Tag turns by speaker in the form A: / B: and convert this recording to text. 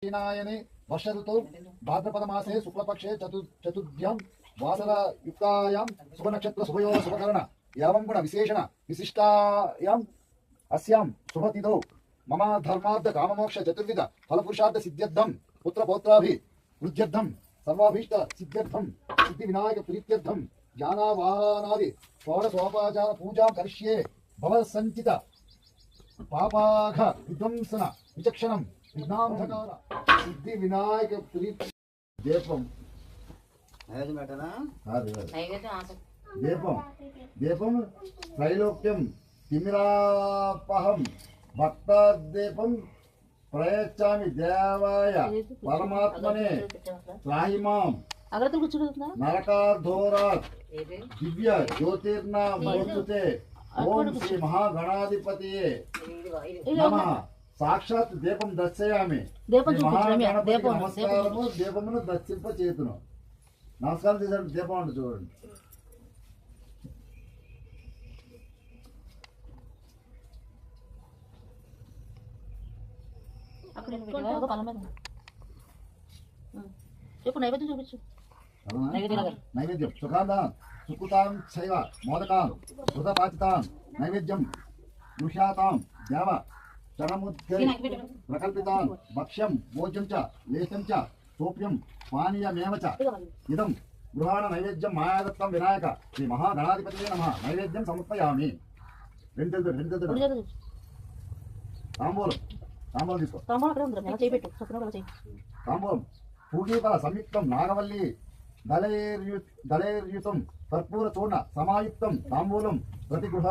A: दक्षिणायने वर्ष ऋतौ भाद्रपद मासे शुक्लपक्षे चतुर्थ्यां वासरयुक्तायां शुभनक्षत्र शुभयोग शुभकरण एवं गुण विशेषण विशिष्टायां अस्यां शुभतिथौ मम धर्मार्थ काममोक्ष चतुर्विध फलपुरुषार्थ सिद्ध्यर्थं पुत्रपौत्राभि वृद्ध्यर्थं सर्वाभीष्ट सिद्ध्यर्थं सिद्धि विनायक प्रीत्यर्थं ज्ञानावाहनादि षोडशोपचार पूजा करिष्ये भव संचित पापाघ विध्वंसन विचक्षणं विघ्नांधकार सिद्धि विनायक प्रीति दीपम दीपम दीपम त्रैलोक्यम तिमिरापहम भक्तादीपम प्रयच्छामि देवाय परमात्मने त्राहि मां नरकाधोरात् दिव्य ज्योतिर्नामोस्तुते ओम श्री महागणाधिपतये नमः साक्षात् दीपं दर्शयामि महागणपति नमस्कारము దీపమును దర్శింప చేతును నమస్కారం చేశారు దీపం అంటే చూడండి
B: చెప్పు నైవేద్యం చూపించు
A: నైవేద్యం సుఖాంతాన్ సుకుతాం చైవ మోదకాన్ సుధపాచితాన్ నైవేద్యం దుష్యాతాం దేవ చరముద్గై ప్రకల్పితాన్ భక్ష్యం భోజ్యం చ లేశం చ సోప్యం పానీయమేవ చ ఇదం గృహాణ నైవేద్యం మాయాదత్తం వినాయక శ్రీ మహాగణాధిపతయే నమః నైవేద్యం సమర్పయామి రెండు తాంబూలం తాంబూలం తీసుకో తాంబూలం పూగీఫల సంయుక్తం నాగవల్లి దళైర్యుతం కర్పూర చూర్ణ సమాయుక్తం తాంబూలం ప్రతి గృహ